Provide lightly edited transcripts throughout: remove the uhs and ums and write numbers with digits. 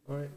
Ouais.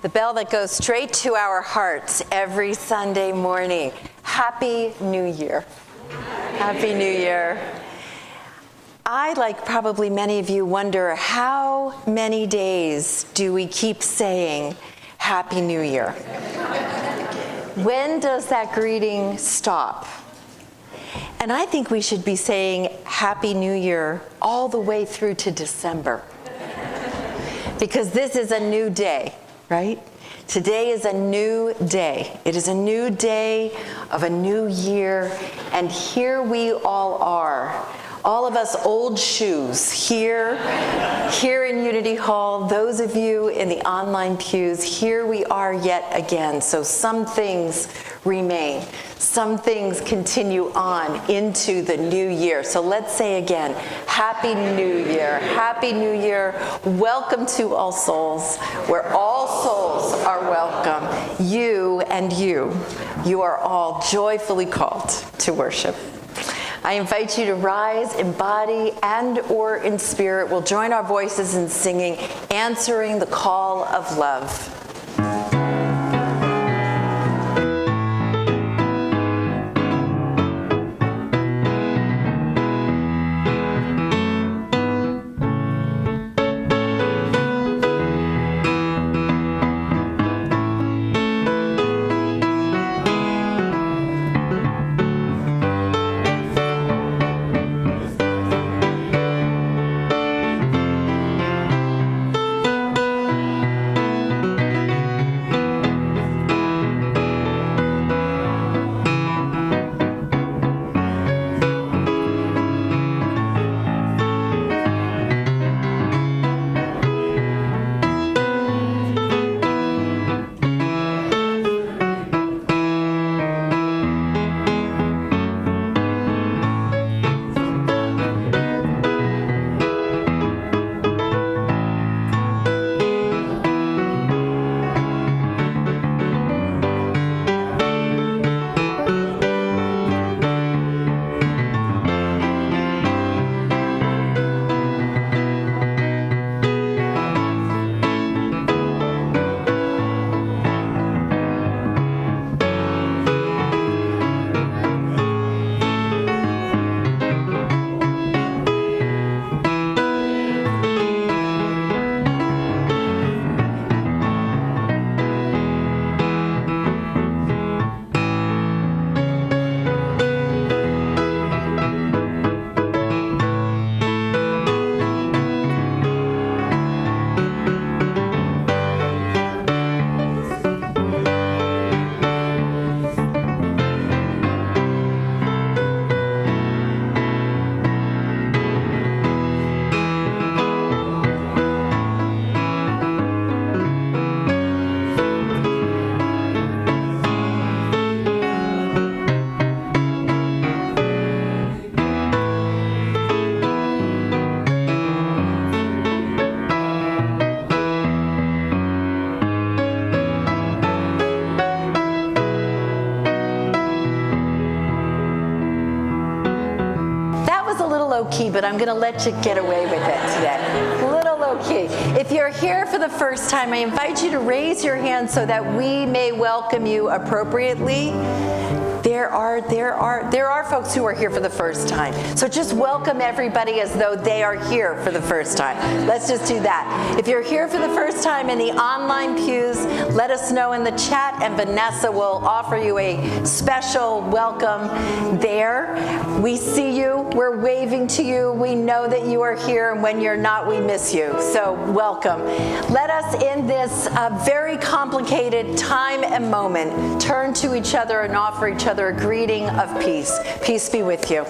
the bell that goes straight to our hearts every Sunday morning. Happy New Year. Happy New Year. I, like probably many of you, wonder how many days do we keep saying Happy New Year? When does that greeting stop? And I think we should be saying Happy New Year all the way through to December. Because this is a new day, right? Today is a new day. It is a new day of a new year, and here we all are. All of us old shoes here in Unity Hall, those of you in the online pews, here we are yet again. So some things remain. Some things continue on into the new year. So let's say again, Happy New Year. Happy New Year. Welcome to All Souls, where all souls are welcome. You and you are all joyfully called to worship. I invite you to rise in body and or in spirit. We'll join our voices in singing, answering the call of love. Key, but I'm going to let you get away with it today. A little low key. If you're here for the first time, I invite you to raise your hand so that we may welcome you appropriately. There are folks who are here for the first time. So just welcome everybody as though they are here for the first time. Let's just do that. If you're here for the first time in the online pews, let us know in the chat, and Vanessa will offer you a special welcome there. We see you. We're waving to you. We know that you are here, and when you're not, we miss you. So welcome. Let us, in this very complicated time and moment, turn to each other and offer each other a greeting of peace. Peace be with you.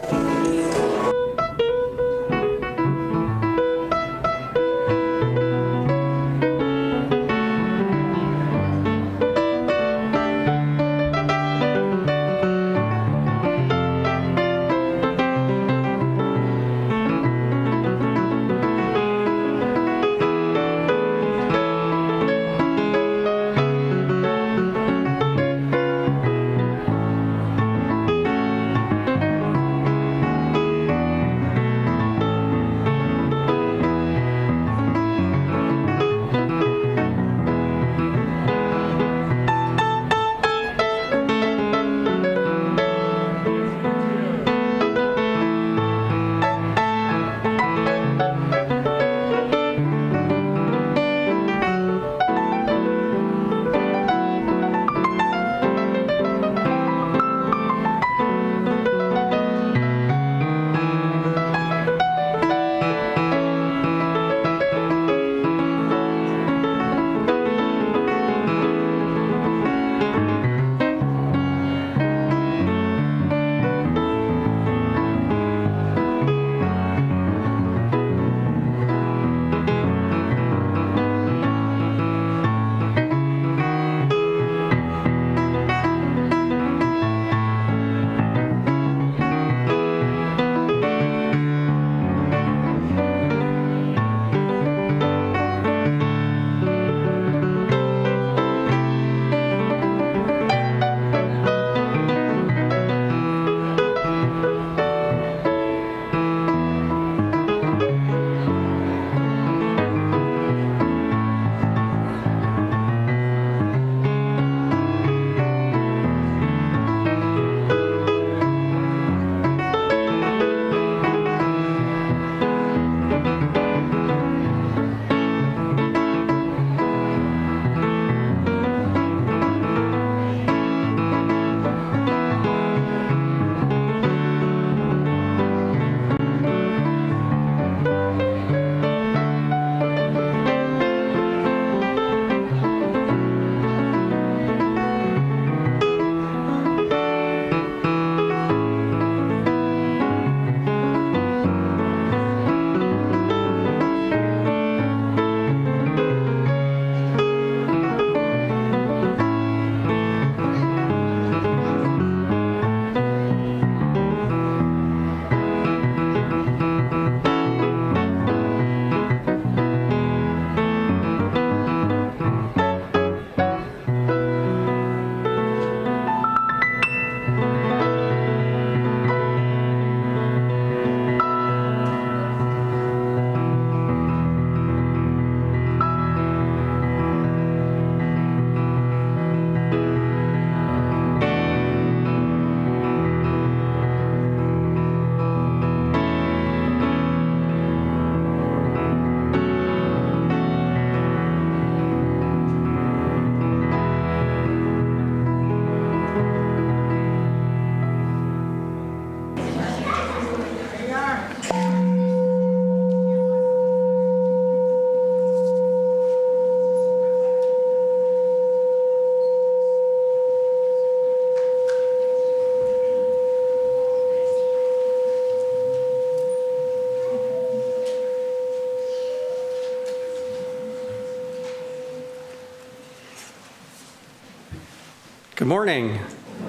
Good morning.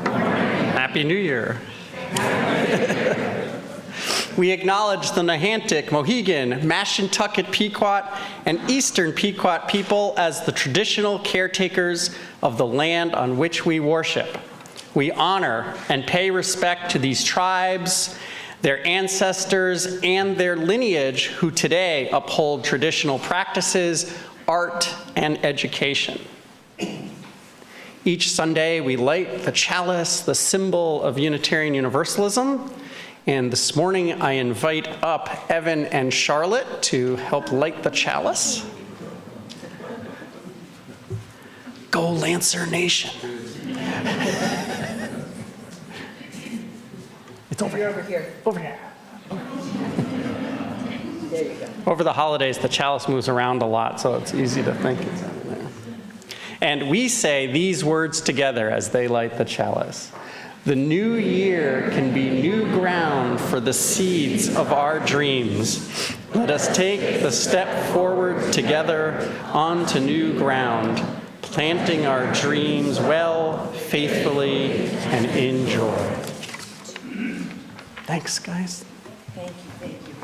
Happy New Year. We acknowledge the Nahantic, Mohegan, Mashantucket Pequot, and Eastern Pequot people as the traditional caretakers of the land on which we worship. We honor and pay respect to these tribes, their ancestors, and their lineage who today uphold traditional practices, art, and education. Each Sunday, we light the chalice, the symbol of Unitarian Universalism. And this morning, I invite up Evan and Charlotte to help light the chalice. Go Lancer Nation. It's over here. Over here. Over here. There you go. Over the holidays, the chalice moves around a lot, so it's easy to think it's over there. And we say these words together as they light the chalice. The new year can be new ground for the seeds of our dreams. Let us take the step forward together onto new ground, planting our dreams well, faithfully, and in joy. Thanks, guys. Thank you, thank you.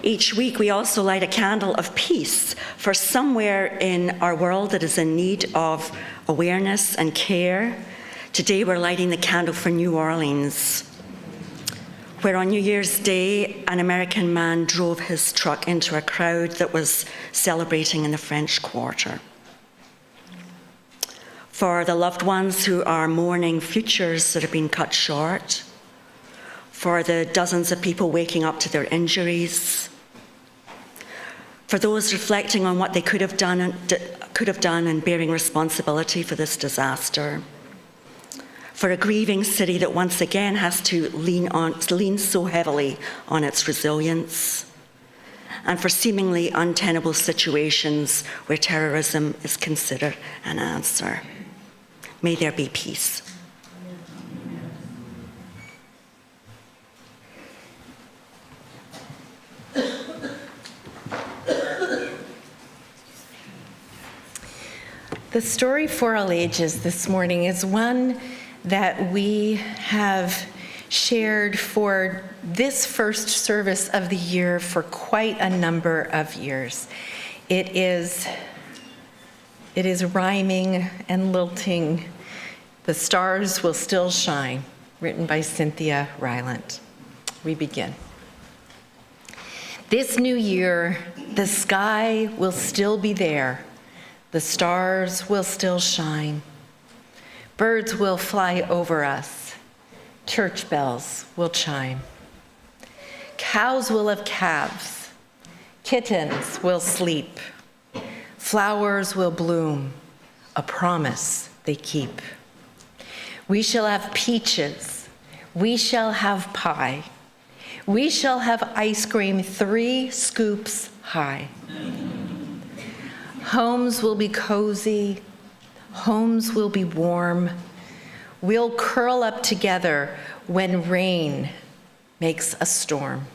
Each week, we also light a candle of peace for somewhere in our world that is in need of awareness and care. Today, we're lighting the candle for New Orleans, where on New Year's Day, an American man drove his truck into a crowd that was celebrating in the French Quarter. For the loved ones who are mourning futures that have been cut short, for the dozens of people waking up to their injuries, for those reflecting on what they could have done and bearing responsibility for this disaster, for a grieving city that once again has to lean so heavily on its resilience, and for seemingly untenable situations where terrorism is considered an answer. May there be peace. The story for all ages this morning is one that we have shared for this first service of the year for quite a number of years. It is rhyming and lilting. The Stars Will Still Shine, written by Cynthia Rylant. We begin. This new year, the sky will still be there. The stars will still shine. Birds will fly over us. Church bells will chime. Cows will have calves. Kittens will sleep. Flowers will bloom, a promise they keep. We shall have peaches. We shall have pie. We shall have ice cream 3 scoops high. Homes will be cozy, homes will be warm. We'll curl up together when rain makes a storm.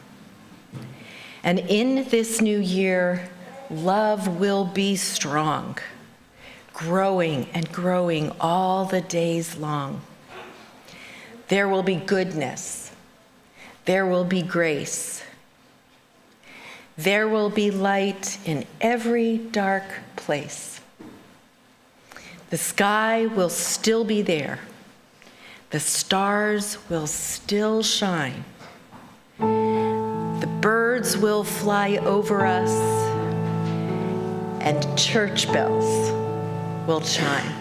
And in this new year, love will be strong, growing and growing all the days long. There will be goodness, there will be grace. There will be light in every dark place. The sky will still be there. The stars will still shine. The birds will fly over us, and church bells will chime.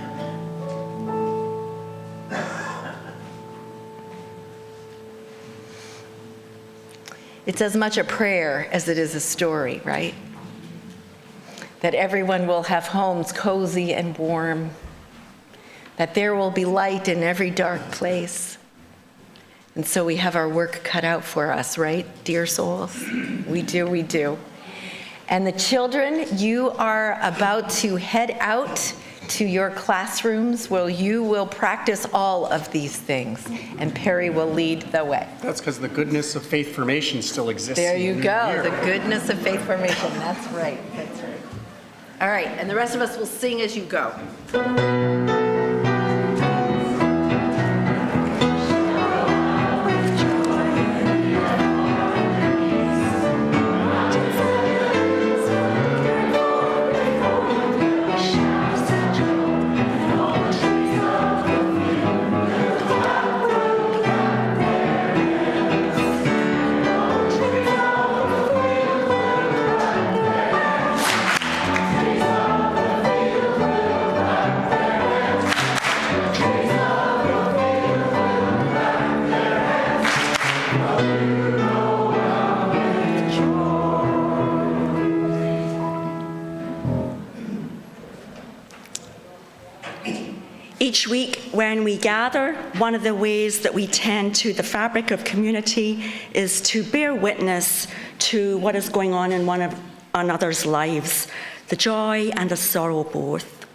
It's as much a prayer as it is a story, right? That everyone will have homes cozy and warm, that there will be light in every dark place. And so we have our work cut out for us, right, dear souls? We do, we do. And the children, you are about to head out to your classrooms where you will practice all of these things, and Perry will lead the way. That's because the goodness of faith formation still exists. There you go, the goodness of faith formation. That's right, that's right. All right, and the rest of us will sing as you go. Each week when we gather, one of the ways that we tend to the fabric of community is to bear witness to what is going on in one of another's lives, the joy and the sorrow both.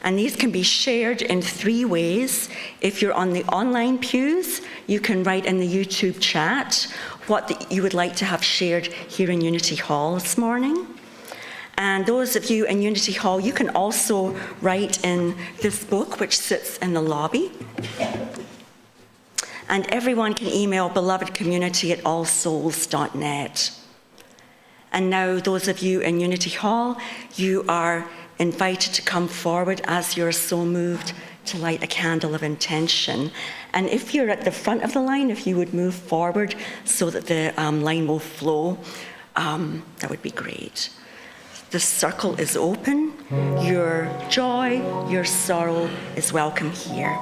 And these can be shared in 3 ways. If you're on the online pews, you can write in the YouTube chat what you would like to have shared here in Unity Hall this morning. And those of you in Unity Hall, you can also write in this book, which sits in the lobby. And everyone can email belovedcommunity@allsouls.net. And now, those of you in Unity Hall, you are invited to come forward as you're so moved to light a candle of intention. And if you're at the front of the line, if you would move forward so that the line will flow, that would be great. The circle is open. Your joy, your sorrow is welcome here.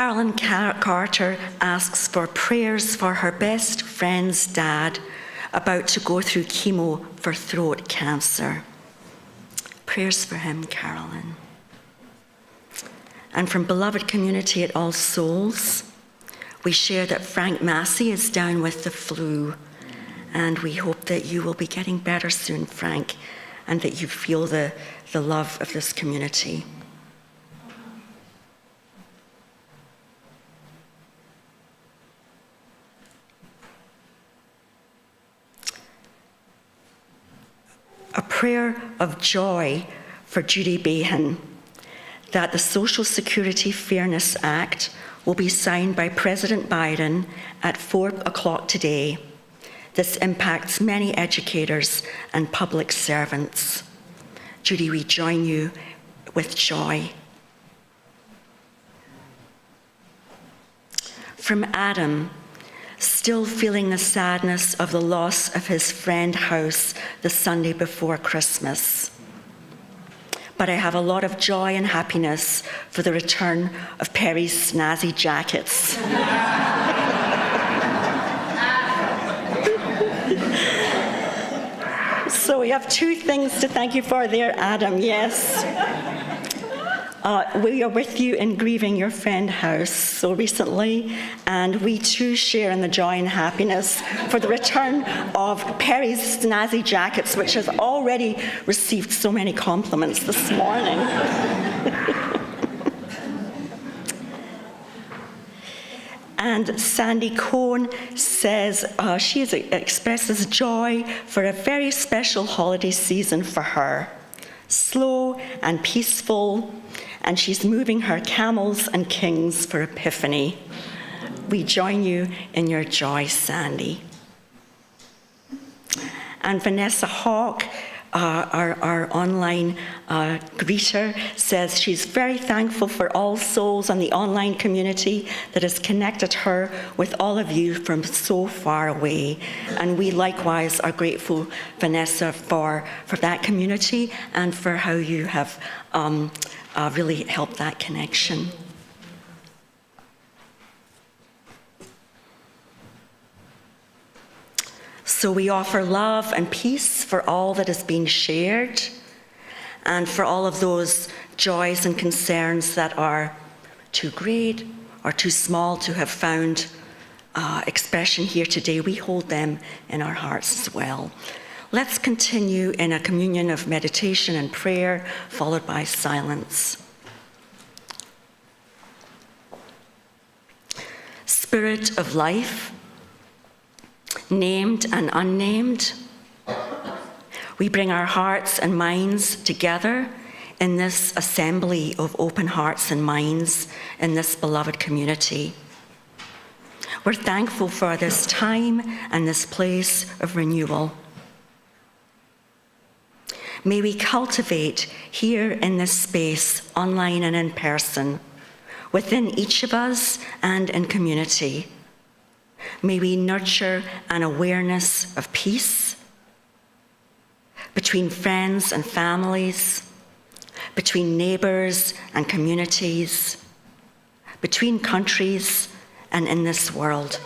Carolyn Carter asks for prayers for her best friend's dad about to go through chemo for throat cancer. Prayers for him, Carolyn. And from beloved community at All Souls, we share that Frank Massey is down with the flu, and we hope that you will be getting better soon, Frank, and that you feel the love of this community. A prayer of joy for Judy Behan, that the Social Security Fairness Act will be signed by President Biden at 4:00 today. This impacts many educators and public servants. Judy, we join you with joy. From Adam, still feeling the sadness of the loss of his friend House the Sunday before Christmas. But I have a lot of joy and happiness for the return of Perry's snazzy jackets. So we have two things to thank you for there, Adam, yes. We are with you in grieving your friend House so recently, and we too share in the joy and happiness for the return of Perry's snazzy jackets, which has already received so many compliments this morning. And Sandy Cohn says she expresses joy for a very special holiday season for her. Slow and peaceful, and she's moving her camels and kings for Epiphany. We join you in your joy, Sandy. And Vanessa Hawk, our online greeter, says she's very thankful for All Souls and the online community that has connected her with all of you from so far away. And we likewise are grateful, Vanessa, for that community and for how you have really helped that connection. So we offer love and peace for all that has been shared and for all of those joys and concerns that are too great or too small to have found expression here today. We hold them in our hearts as well. Let's continue in a communion of meditation and prayer, followed by silence. Spirit of life, named and unnamed, we bring our hearts and minds together in this assembly of open hearts and minds in this beloved community. We're thankful for this time and this place of renewal. May we cultivate here in this space, online and in person, within each of us and in community. May we nurture an awareness of peace between friends and families, between neighbors and communities, between countries and in this world.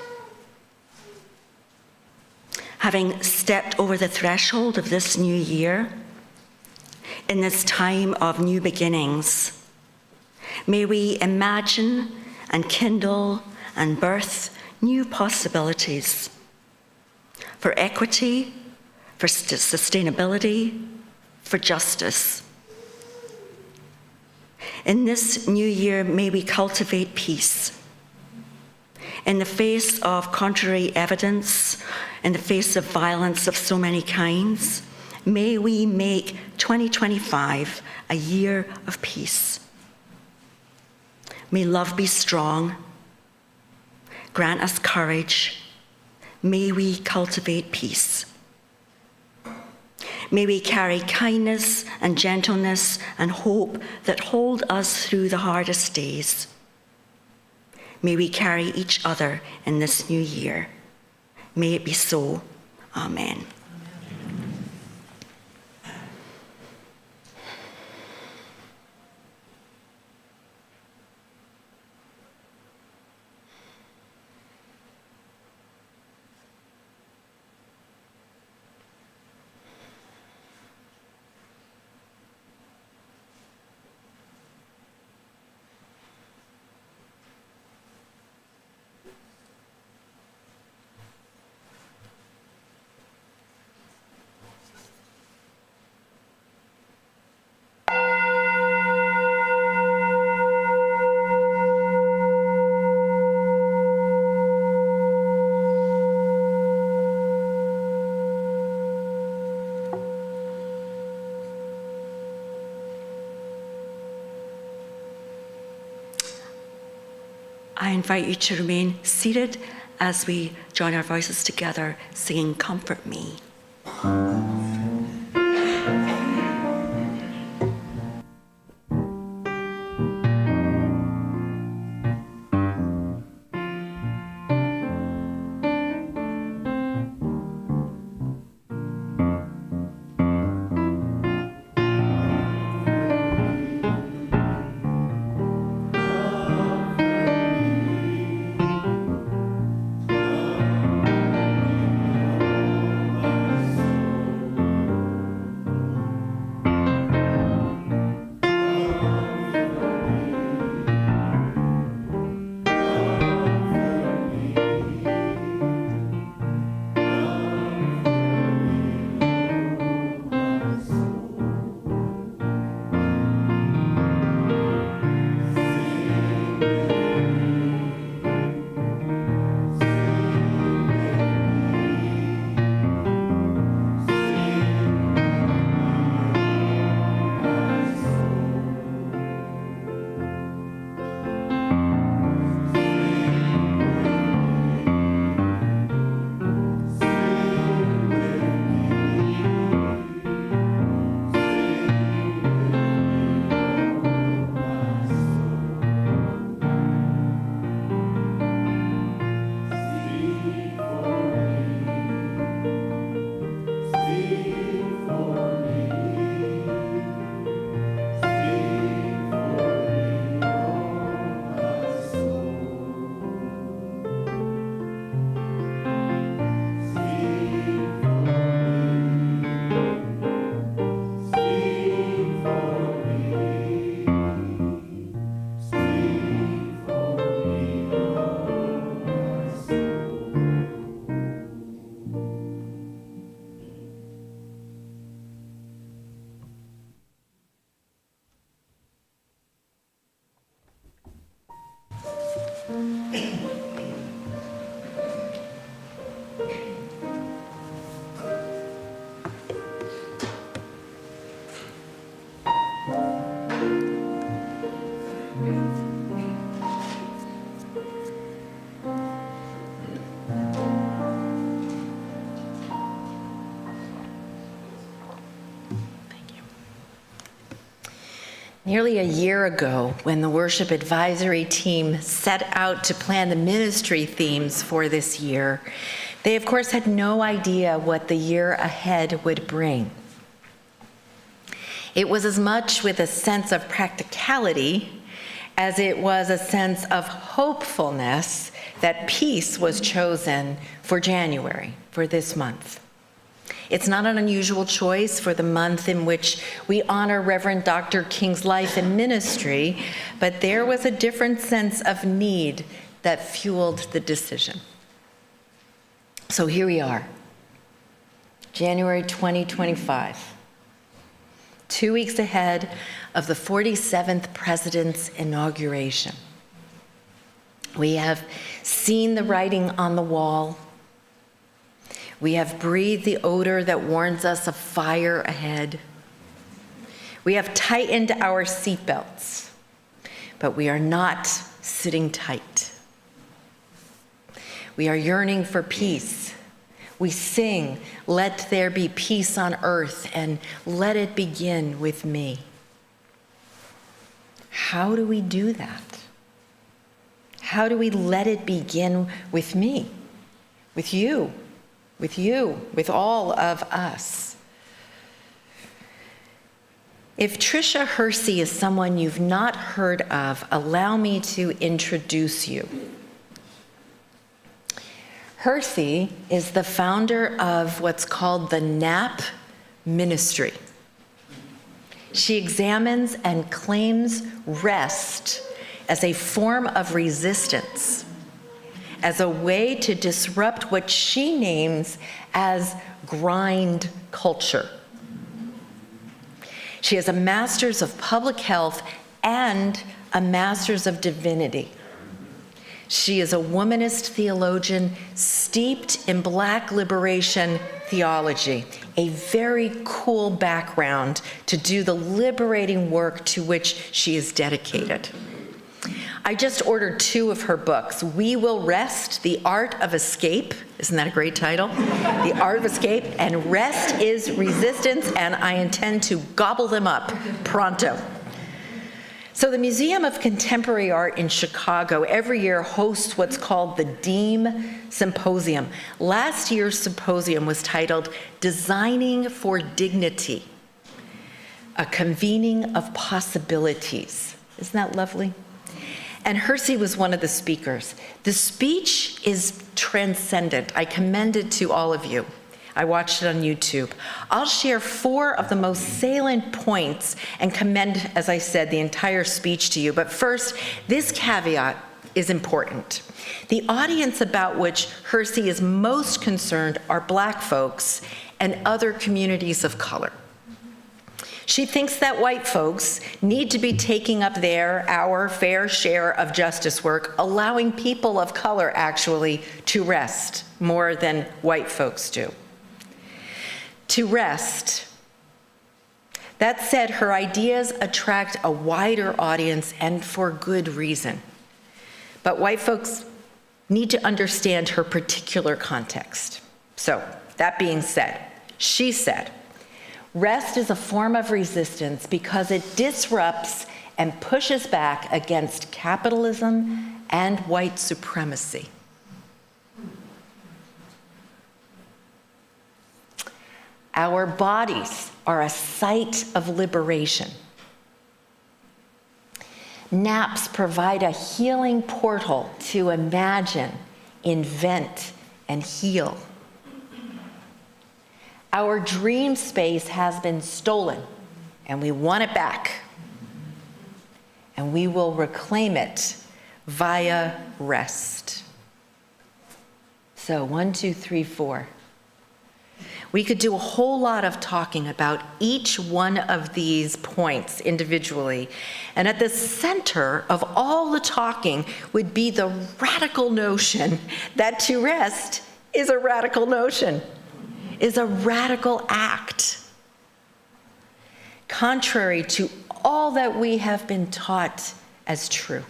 Having stepped over the threshold of this new year, in this time of new beginnings, may we imagine and kindle and birth new possibilities for equity, for sustainability, for justice. In this new year, may we cultivate peace. In the face of contrary evidence, in the face of violence of so many kinds, may we make 2025 a year of peace. May love be strong. Grant us courage. May we cultivate peace. May we carry kindness and gentleness and hope that hold us through the hardest days. May we carry each other in this new year. May it be so. Amen. I invite you to remain seated as we join our voices together, singing Comfort Me. Nearly a year ago, when the worship advisory team set out to plan the ministry themes for this year, they of course had no idea what the year ahead would bring. It was as much with a sense of practicality as it was a sense of hopefulness that peace was chosen for January, for this month. It's not an unusual choice for the month in which we honor Reverend Dr. King's life and ministry, but there was a different sense of need that fueled the decision. So here we are, January 2025, 2 weeks ahead of the 47th president's inauguration. We have seen the writing on the wall. We have breathed the odor that warns us of fire ahead. We have tightened our seatbelts, but we are not sitting tight. We are yearning for peace. We sing, "Let there be peace on earth, and let it begin with me." How do we do that? How do we let it begin with me, with you, with all of us? If Tricia Hersey is someone you've not heard of, allow me to introduce you. Hersey is the founder of what's called the NAP Ministry. She examines and claims rest as a form of resistance, as a way to disrupt what she names as grind culture. She has a master's of public health and a master's of divinity. She is a womanist theologian steeped in Black liberation theology, a very cool background to do the liberating work to which she is dedicated. I just ordered 2 of her books. We Will Rest, The Art of Escape. Isn't that a great title? The Art of Escape, and Rest is Resistance, and I intend to gobble them up pronto. So the Museum of Contemporary Art in Chicago every year hosts what's called the Deem Symposium. Last year's symposium was titled Designing for Dignity, a convening of possibilities. Isn't that lovely? And Hersey was one of the speakers. The speech is transcendent. I commend it to all of you. I watched it on YouTube. I'll share 4 of the most salient points and commend, as I said, the entire speech to you. But first, this caveat is important. The audience about which Hersey is most concerned are Black folks and other communities of color. She thinks that white folks need to be taking up our fair share of justice work, allowing people of color actually to rest more than white folks do. To rest. That said, her ideas attract a wider audience, and for good reason. But white folks need to understand her particular context. So, that being said, she said, rest is a form of resistance because it disrupts and pushes back against capitalism and white supremacy. Our bodies are a site of liberation. Naps provide a healing portal to imagine, invent, and heal. Our dream space has been stolen, and we want it back. And we will reclaim it via rest. So 1, 2, 3, 4. We could do a whole lot of talking about each one of these points individually. And at the center of all the talking would be the radical notion that to rest is a radical notion, is a radical act. Contrary to all that we have been taught as true.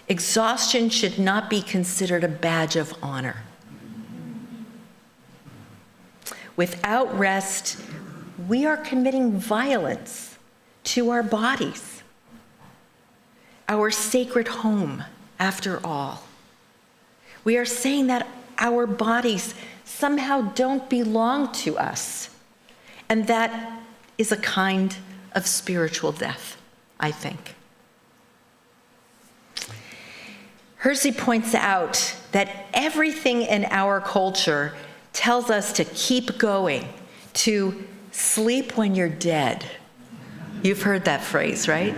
Exhaustion should not be considered a badge of honor. Without rest, we are committing violence to our bodies, our sacred home, after all. We are saying that our bodies somehow don't belong to us, and that is a kind of spiritual death, I think. Hersey points out that everything in our culture tells us to keep going, to sleep when you're dead. You've heard that phrase, right?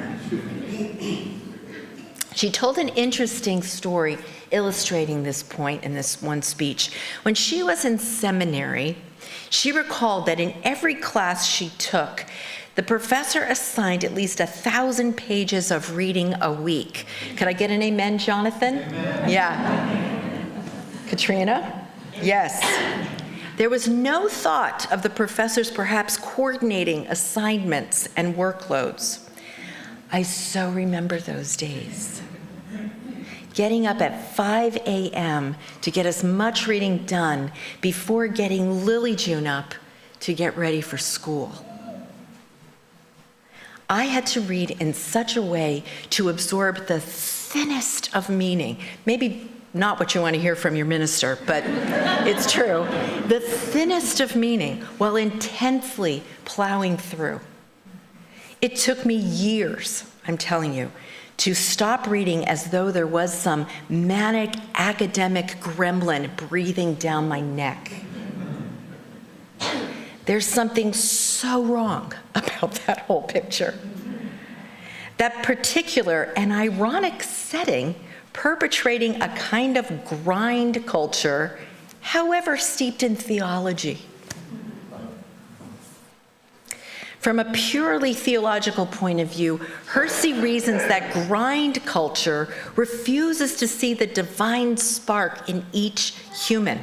She told an interesting story illustrating this point in this one speech. When she was in seminary, she recalled that in every class she took, the professor assigned at least 1,000 pages of reading a week. Could I get an amen, Jonathan? Amen. Yeah. Katrina? Yes. There was no thought of the professors perhaps coordinating assignments and workloads. I so remember those days. Getting up at 5 a.m. to get as much reading done before getting Lily June up to get ready for school. I had to read in such a way to absorb the thinnest of meaning. Maybe not what you want to hear from your minister, but it's true. The thinnest of meaning while intensely plowing through. It took me years, I'm telling you, to stop reading as though there was some manic academic gremlin breathing down my neck. There's something so wrong about that whole picture. That particular and ironic setting perpetrating a kind of grind culture, however steeped in theology. From a purely theological point of view, Hersey reasons that grind culture refuses to see the divine spark in each human,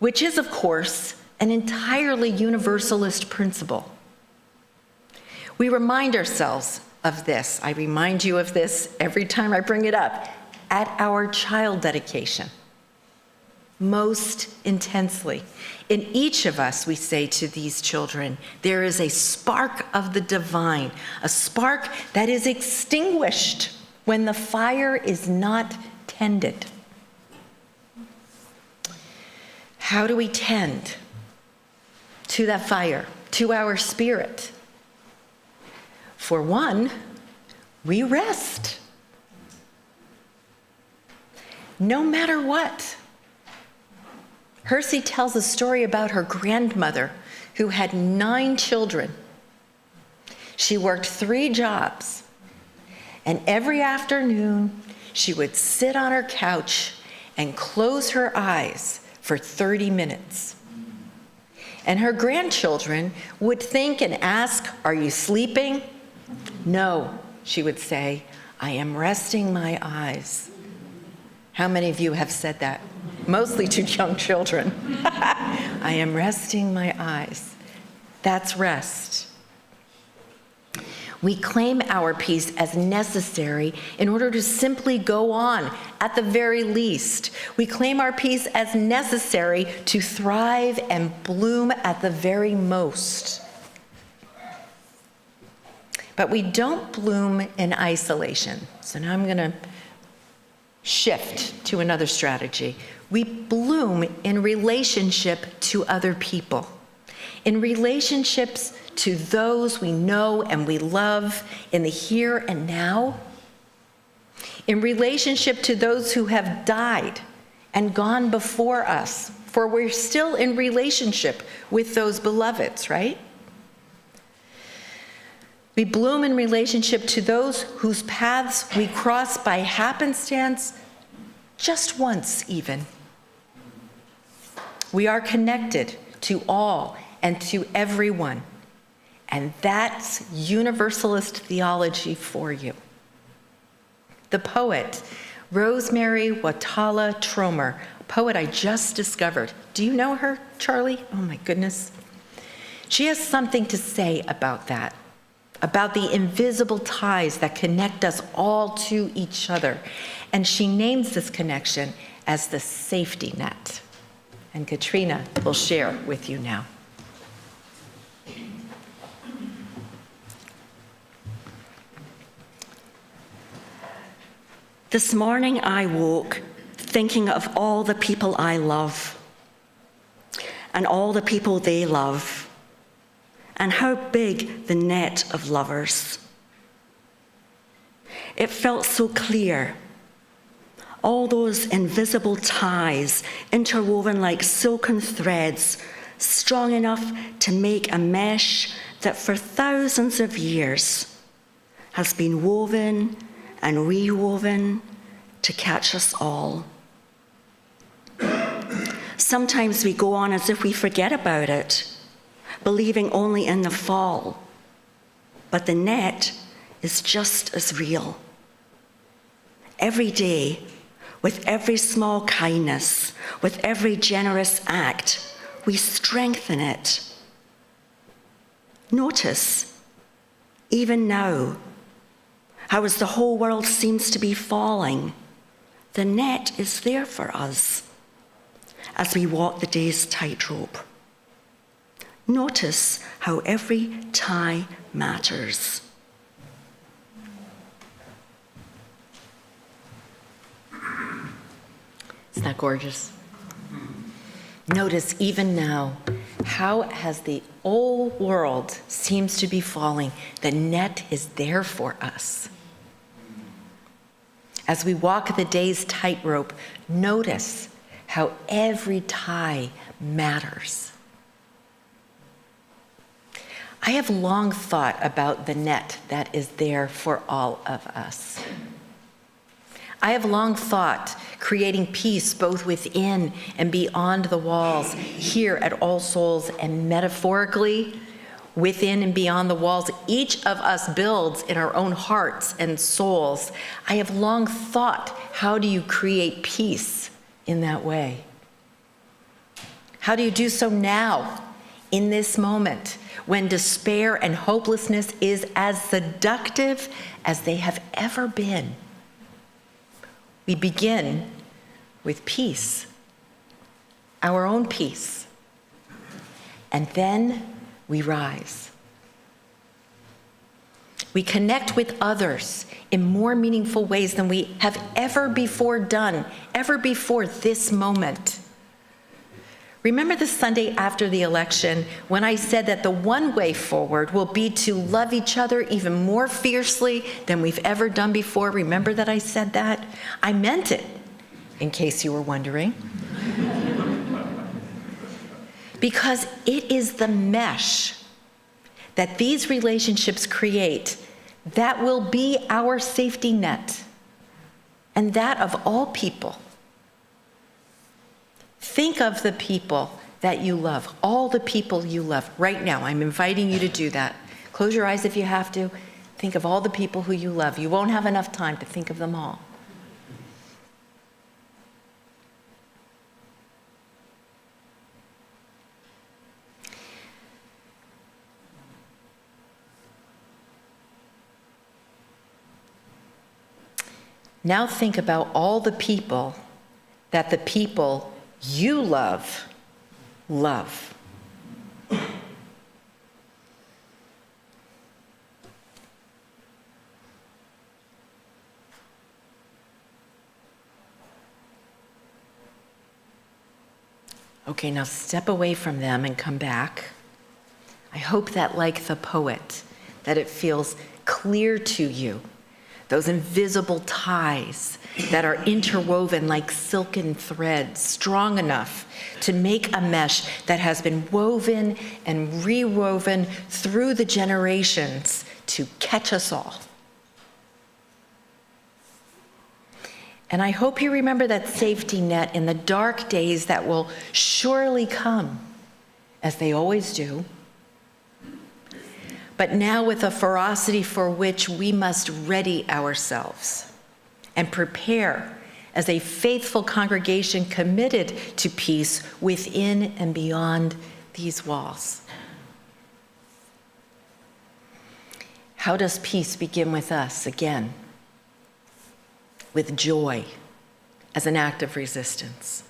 which is, of course, an entirely universalist principle. We remind ourselves of this. I remind you of this every time I bring it up at our child dedication. Most intensely. In each of us, we say to these children, there is a spark of the divine, a spark that is extinguished when the fire is not tended. How do we tend to that fire, to our spirit? For one, we rest. No matter what. Hersey tells a story about her grandmother who had 9 children. She worked 3 jobs, and every afternoon she would sit on her couch and close her eyes for 30 minutes. And her grandchildren would think and ask, "Are you sleeping?" "No," she would say, "I am resting my eyes." How many of you have said that? Mostly to young children. I am resting my eyes. That's rest. We claim our peace as necessary in order to simply go on, at the very least. We claim our peace as necessary to thrive and bloom at the very most. But we don't bloom in isolation. So now I'm going to shift to another strategy. We bloom in relationship to other people, in relationships to those we know and we love in the here and now, in relationship to those who have died and gone before us, for we're still in relationship with those beloveds, right? We bloom in relationship to those whose paths we cross by happenstance, just once even. We are connected to all and to everyone, and that's universalist theology for you. The poet, Rosemary Watala Tromer, a poet I just discovered. Do you know her, Charlie? Oh my goodness. She has something to say about that, about the invisible ties that connect us all to each other. And she names this connection as the safety net. And Katrina will share with you now. This morning I woke thinking of all the people I love and all the people they love, and how big the net of lovers. It felt so clear. All those invisible ties interwoven like silken threads, strong enough to make a mesh that for thousands of years has been woven and rewoven to catch us all. Sometimes we go on as if we forget about it, believing only in the fall, but the net is just as real. Every day, with every small kindness, with every generous act, we strengthen it. Notice, even now, how as the whole world seems to be falling, the net is there for us as we walk the day's tightrope. Notice how every tie matters. Isn't that gorgeous? Notice even now how as the whole world seems to be falling, the net is there for us. As we walk the day's tightrope, notice how every tie matters. I have long thought about the net that is there for all of us. I have long thought creating peace both within and beyond the walls here at All Souls, and metaphorically within and beyond the walls each of us builds in our own hearts and souls. I have long thought, how do you create peace in that way? How do you do so now in this moment when despair and hopelessness is as seductive as they have ever been. We begin with peace, our own peace, and then we rise. We connect with others in more meaningful ways than we have ever before done, ever before this moment. Remember the Sunday after the election when I said that the one way forward will be to love each other even more fiercely than we've ever done before? Remember that I said that? I meant it, in case you were wondering. Because it is the mesh that these relationships create that will be our safety net, and that of all people. Think of the people that you love, all the people you love right now. I'm inviting you to do that. Close your eyes if you have to. Think of all the people who you love. You won't have enough time to think of them all. Now think about all the people that the people you love. Okay, now step away from them and come back. I hope that, like the poet, that it feels clear to you. Those invisible ties that are interwoven like silken threads, strong enough to make a mesh that has been woven and rewoven through the generations to catch us all. And I hope you remember that safety net in the dark days that will surely come, as they always do. But now with a ferocity for which we must ready ourselves and prepare as a faithful congregation committed to peace within and beyond these walls. How does peace begin with us? Again, with joy as an act of resistance,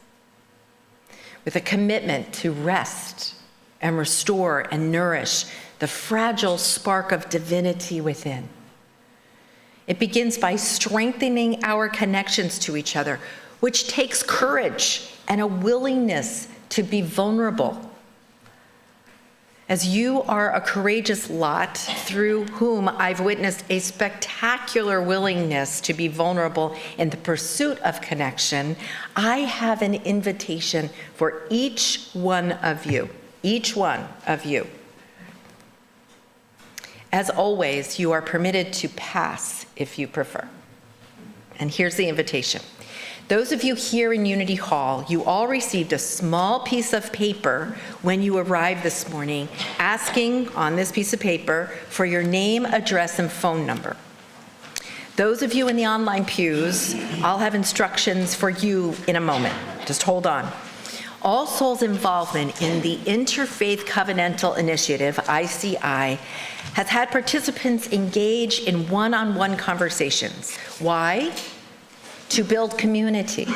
with a commitment to rest and restore and nourish the fragile spark of divinity within. It begins by strengthening our connections to each other, which takes courage and a willingness to be vulnerable. As you are a courageous lot through whom I've witnessed a spectacular willingness to be vulnerable in the pursuit of connection, I have an invitation for each one of you. As always, you are permitted to pass if you prefer. And here's the invitation. Those of you here in Unity Hall, you all received a small piece of paper when you arrived this morning, asking on this piece of paper for your name, address, and phone number. Those of you in the online pews, I'll have instructions for you in a moment. Just hold on. All Souls' involvement in the Interfaith Covenantal Initiative, ICI, has had participants engage in one-on-one conversations. Why? To build community,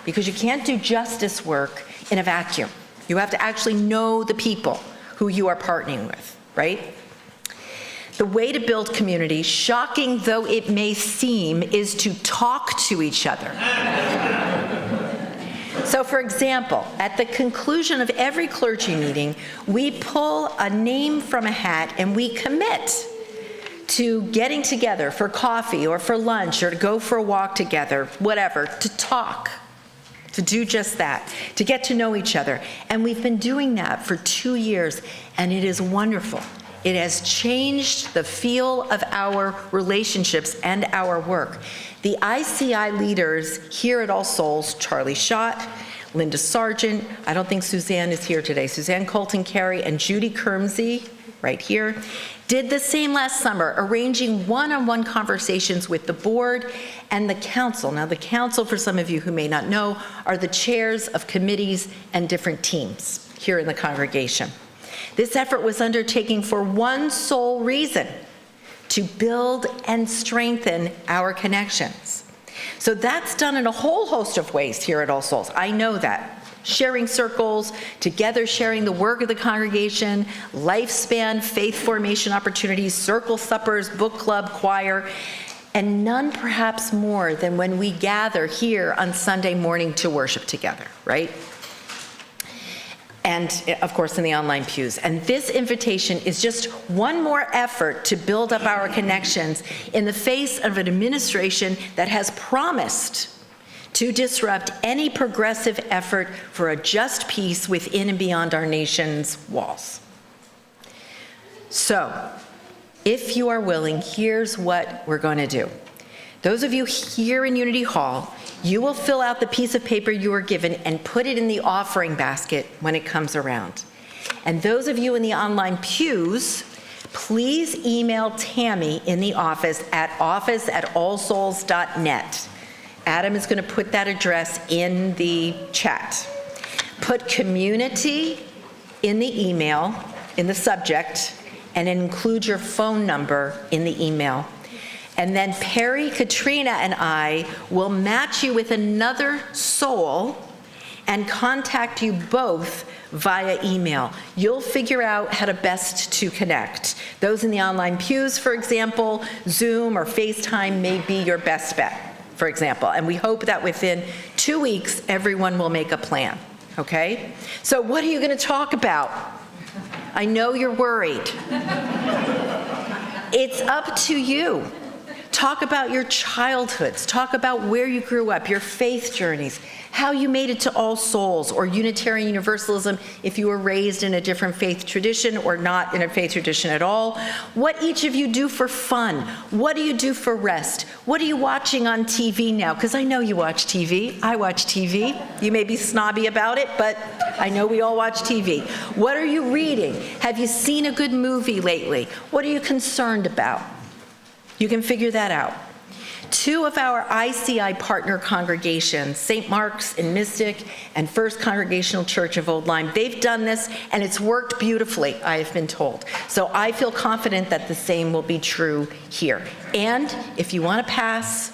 because you can't do justice work in a vacuum. You have to actually know the people who you are partnering with, right? The way to build community, shocking though it may seem, is to talk to each other. So for example, at the conclusion of every clergy meeting, we pull a name from a hat and we commit to getting together for coffee or for lunch or to go for a walk together, whatever, to talk, to do just that, to get to know each other. And we've been doing that for 2 years, and it is wonderful. It has changed the feel of our relationships and our work. The ICI leaders here at All Souls, Charlie Schott, Linda Sargent, I don't think Suzanne is here today, Suzanne Colton-Carey, and Judy Kermsey, right here, did the same last summer, arranging one-on-one conversations with the board and the council. Now, the council, for some of you who may not know, are the chairs of committees and different teams here in the congregation. This effort was undertaken for one sole reason: to build and strengthen our connections. So that's done in a whole host of ways here at All Souls. I know that. Sharing circles, together sharing the work of the congregation, lifespan, faith formation opportunities, circle suppers, book club, choir, and none perhaps more than when we gather here on Sunday morning to worship together, right? And of course in the online pews. And this invitation is just one more effort to build up our connections in the face of an administration that has promised to disrupt any progressive effort for a just peace within and beyond our nation's walls. So, if you are willing, here's what we're going to do. Those of you here in Unity Hall, you will fill out the piece of paper you were given and put it in the offering basket when it comes around. And those of you in the online pews, please email Tammy in the office at office@allsouls.net. Adam is going to put that address in the chat. Put community in the email, in the subject, and include your phone number in the email. And then Perry, Katrina, and I will match you with another soul and contact you both via email. You'll figure out how to best to connect. Those in the online pews, for example, Zoom or FaceTime may be your best bet, for example. And we hope that within 2 weeks, everyone will make a plan, okay? So what are you going to talk about? I know you're worried. It's up to you. Talk about your childhoods. Talk about where you grew up, your faith journeys, how you made it to All Souls or Unitarian Universalism if you were raised in a different faith tradition or not in a faith tradition at all. What each of you do for fun. What do you do for rest? What are you watching on TV now? Because I know you watch TV. I watch TV. You may be snobby about it, but I know we all watch TV. What are you reading? Have you seen a good movie lately? What are you concerned about? You can figure that out. 2 of our ICI partner congregations, St. Mark's in Mystic and First Congregational Church of Old Lyme, they've done this and it's worked beautifully, I have been told. So I feel confident that the same will be true here. And if you want to pass,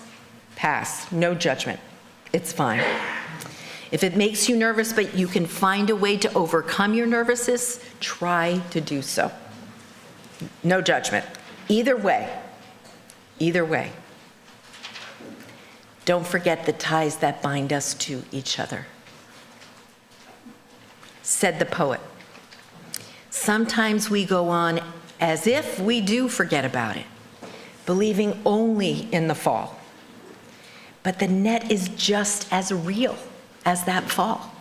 pass. No judgment. It's fine. If it makes you nervous but you can find a way to overcome your nervousness, try to do so. No judgment. Either way. Either way. Don't forget the ties that bind us to each other. Said the poet. Sometimes we go on as if we do forget about it, believing only in the fall. But the net is just as real as that fall.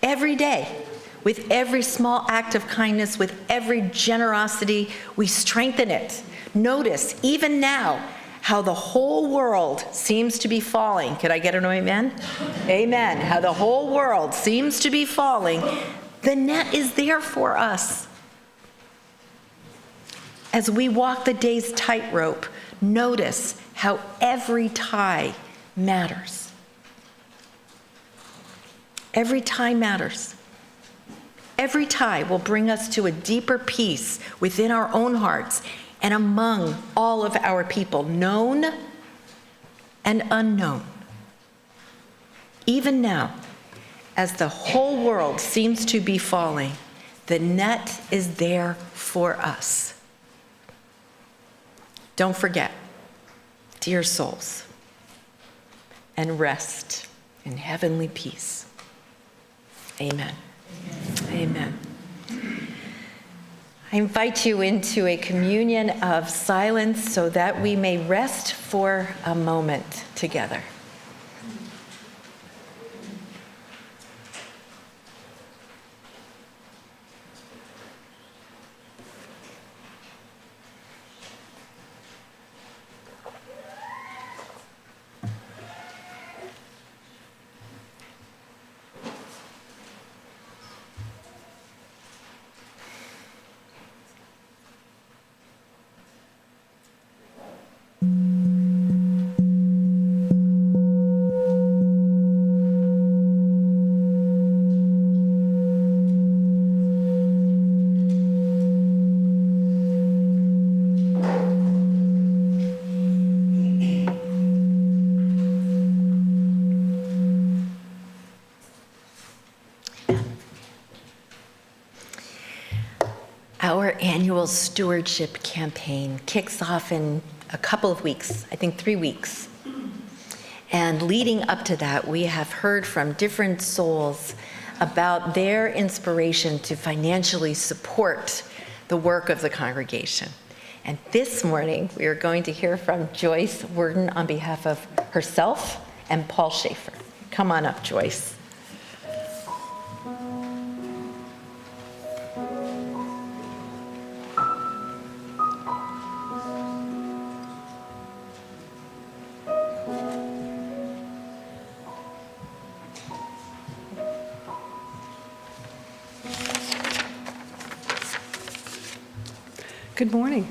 Every day, with every small act of kindness, with every generosity, we strengthen it. Notice, even now, how the whole world seems to be falling. Could I get an amen? Amen. How the whole world seems to be falling. The net is there for us. As we walk the day's tightrope, notice how every tie matters. Every tie matters. Every tie will bring us to a deeper peace within our own hearts and among all of our people, known and unknown. Even now, as the whole world seems to be falling, the net is there for us. Don't forget, dear souls, and rest in heavenly peace. Amen. Amen. I invite you into a communion of silence so that we may rest for a moment together. Our annual stewardship campaign kicks off in a couple of weeks, I think 3 weeks. And leading up to that, we have heard from different souls about their inspiration to financially support the work of the congregation. And this morning, we are going to hear from Joyce Worden on behalf of herself and Paul Schaefer. Come on up, Joyce. Good morning.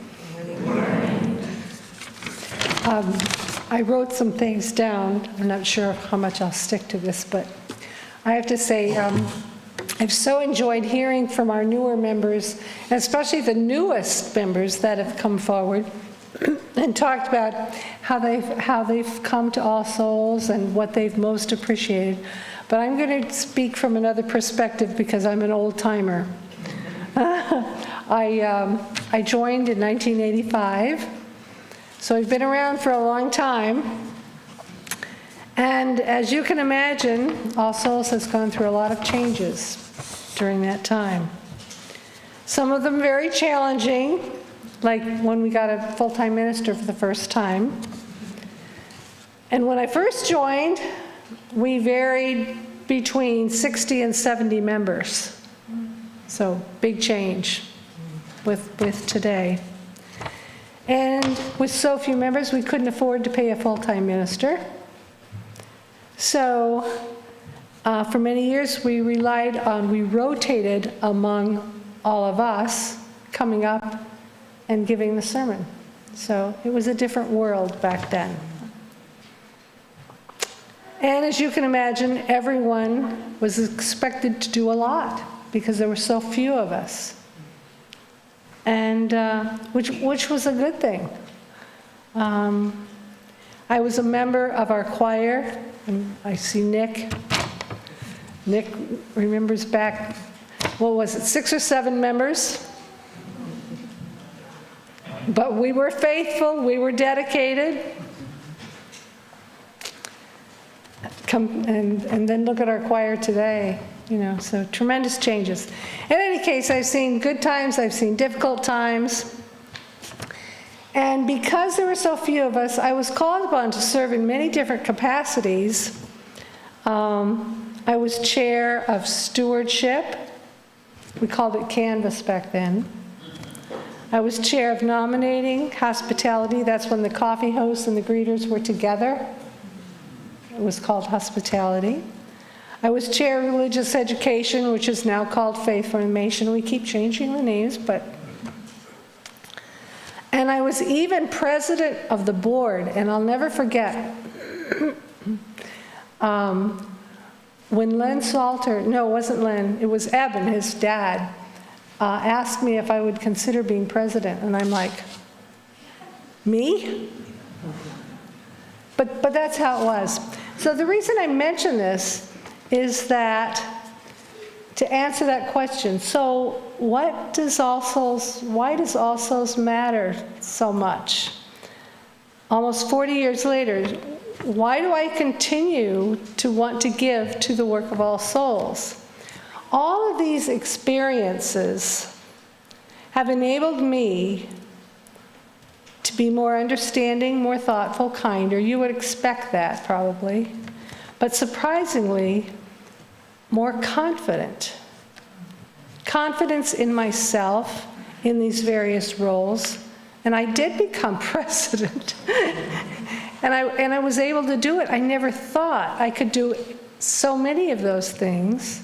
I wrote some things down. I'm not sure how much I'll stick to this, but I have to say I've so enjoyed hearing from our newer members, and especially the newest members that have come forward and talked about how they've come to All Souls and what they've most appreciated. But I'm going to speak from another perspective because I'm an old timer. I joined in 1985, so I've been around for a long time. And as you can imagine, All Souls has gone through a lot of changes during that time. Some of them very challenging, like when we got a full-time minister for the first time. And when I first joined, we varied between 60 and 70 members. So big change with today. And with so few members, we couldn't afford to pay a full-time minister. So for many years, we rotated among all of us coming up and giving the sermon. So it was a different world back then. And as you can imagine, everyone was expected to do a lot because there were so few of us, and which was a good thing. I was a member of our choir, and I see Nick. Nick remembers back, what was it, 6 or 7 members? But we were faithful, we were dedicated. And then look at our choir today. So tremendous changes. In any case, I've seen good times, I've seen difficult times. And because there were so few of us, I was called upon to serve in many different capacities. I was chair of stewardship. We called it Canvas back then. I was chair of nominating, hospitality. That's when the coffee hosts and the greeters were together. It was called hospitality. I was chair of religious education, which is now called faith formation. We keep changing the names, but. And I was even president of the board, and I'll never forget when Len Salter, no, it wasn't Len, it was Eben, his dad, asked me if I would consider being president, and I'm like, me? But that's how it was. So the reason I mention this is that to answer that question, so why does All Souls matter so much? Almost 40 years later, why do I continue to want to give to the work of All Souls? All of these experiences have enabled me to be more understanding, more thoughtful, kinder. You would expect that, probably. But surprisingly, more confident. Confidence in myself, in these various roles. And I did become president. and I was able to do it. I never thought I could do so many of those things.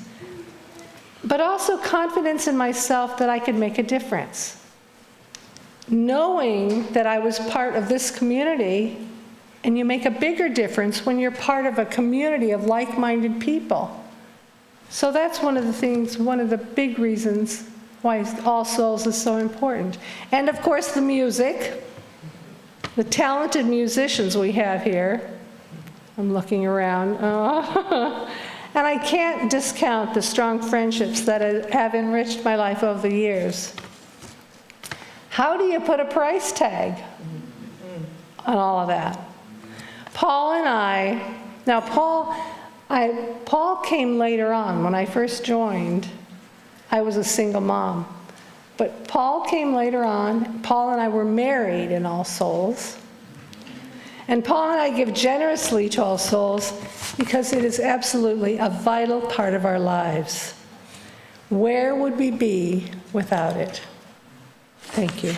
But also confidence in myself that I could make a difference. Knowing that I was part of this community, and you make a bigger difference when you're part of a community of like-minded people. So that's one of the things, one of the big reasons why All Souls is so important. And of course the music, the talented musicians we have here. I'm looking around. And I can't discount the strong friendships that have enriched my life over the years. How do you put a price tag on all of that? Paul and I, now Paul came later on. When I first joined, I was a single mom. But Paul came later on. Paul and I were married in All Souls. And Paul and I give generously to All Souls because it is absolutely a vital part of our lives. Where would we be without it? Thank you.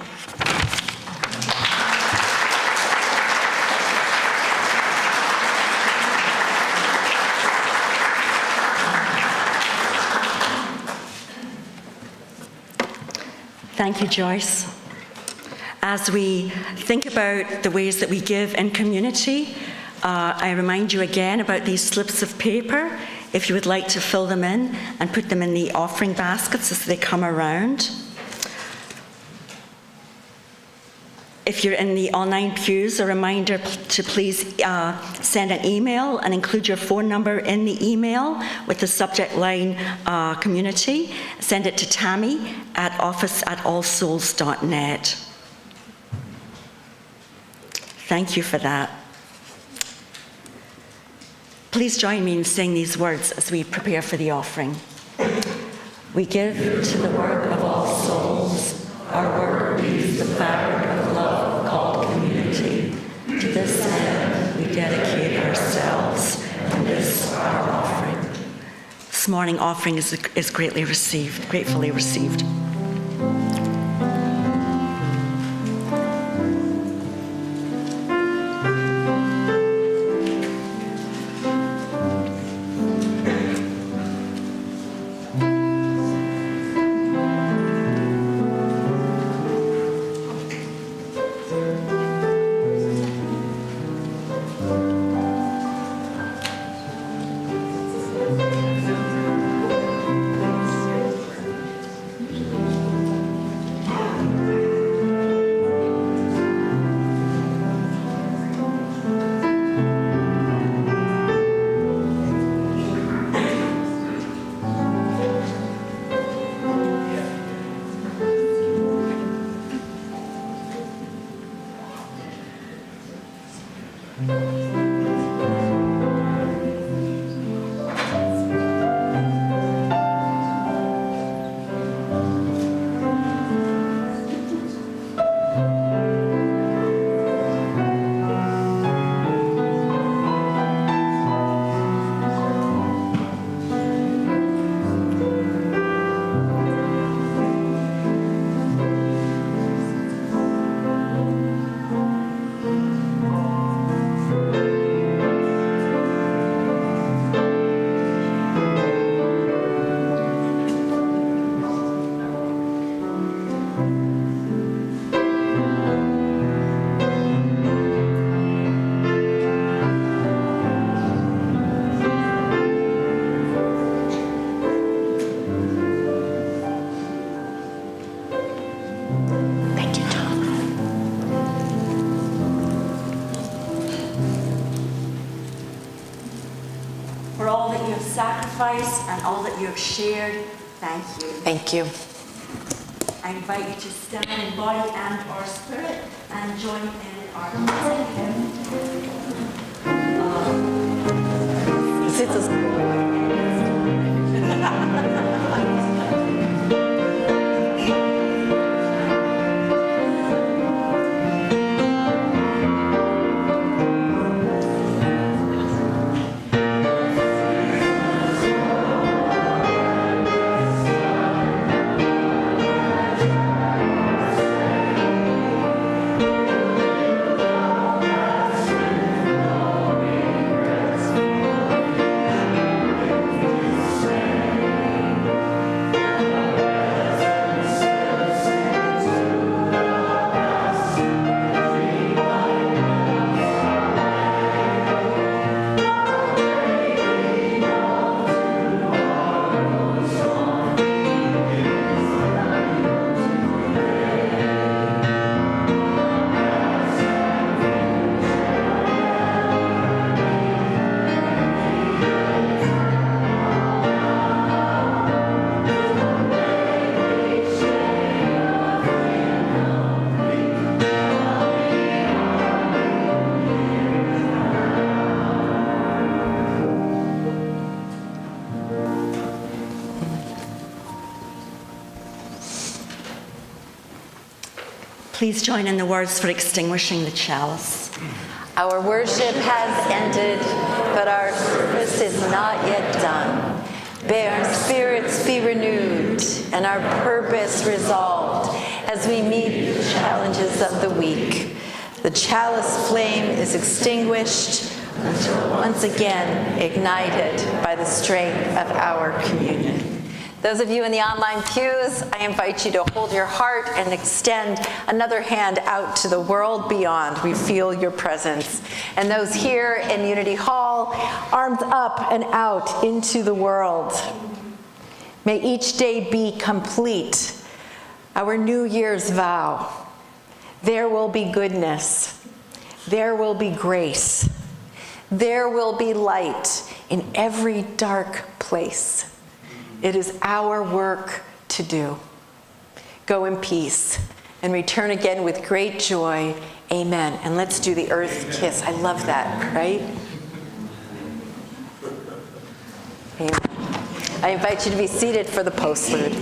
Thank you, Joyce. As we think about the ways that we give in community, I remind you again about these slips of paper. If you would like to fill them in and put them in the offering baskets as they come around. If you're in the online pews, a reminder to please send an email and include your phone number in the email with the subject line community. Send it to Tammy at office@allsouls.net. Thank you for that. Please join me in saying these words as we prepare for the offering. We give to the work of All Souls. Our work weaves the fabric of love called community. To this end, we dedicate ourselves, and this our offering. This morning offering is gratefully received. For all that you have sacrificed and all that you have shared, thank you. Thank you. I invite you to stand in body and or spirit and join in our closing hymn. Please join in the words for extinguishing the chalice. Our worship has ended, but our service is not yet done. May our spirits be renewed and our purpose resolved as we meet the challenges of the week. The chalice flame is extinguished until once again ignited by the strength of our communion. Those of you in the online pews, I invite you to hold your heart and extend another hand out to the world beyond. We feel your presence. And those here in Unity Hall, arms up and out into the world. May each day be complete. Our New Year's vow. There will be goodness. There will be grace. There will be light in every dark place. It is our work to do. Go in peace and return again with great joy. Amen. And let's do the earth kiss. I love that, right? Amen. I invite you to be seated for the postlude.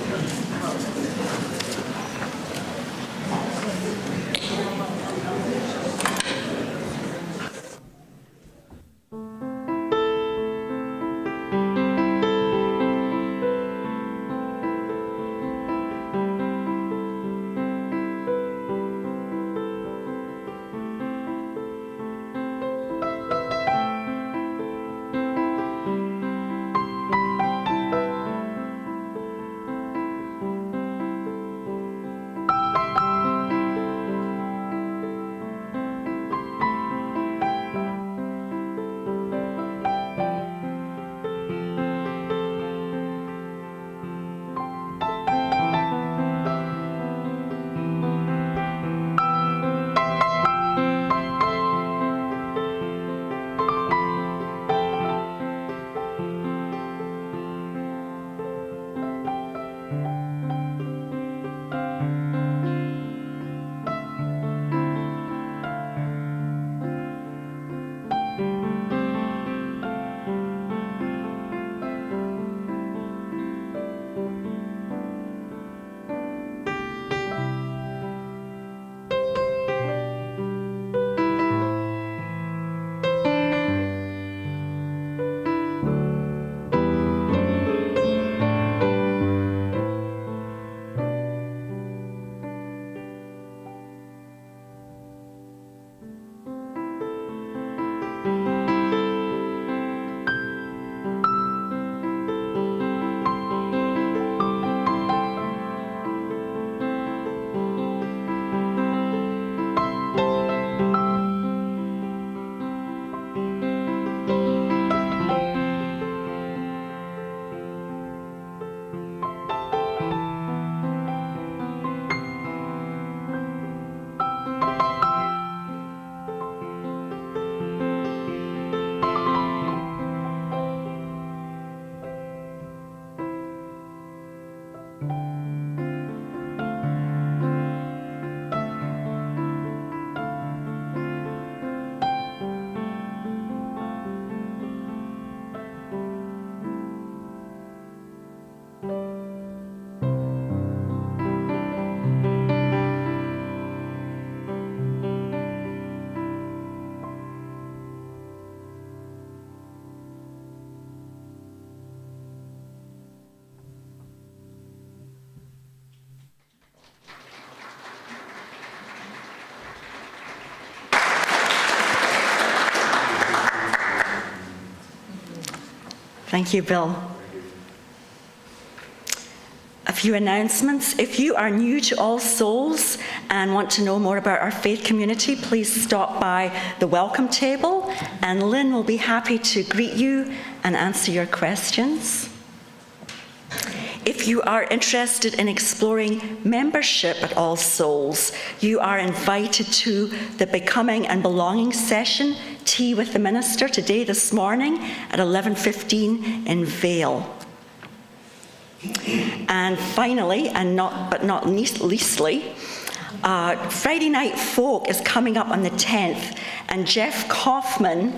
Thank you, Bill. A few announcements. If you are new to All Souls and want to know more about our faith community, please stop by the welcome table, and Lynn will be happy to greet you and answer your questions. If you are interested in exploring membership at All Souls, you are invited to the Becoming and Belonging session, Tea with the Minister, this morning at 11:15 in Vale. And finally, but not leastly, Friday Night Folk is coming up on the 10th, and Jeff Kaufman,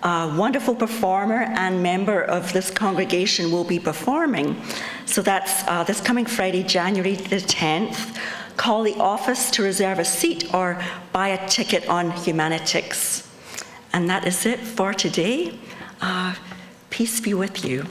a wonderful performer and member of this congregation, will be performing. So that's this coming Friday, January the 10th. call the office to reserve a seat, or buy a ticket on Humanitix. And that is it for today. Peace be with you.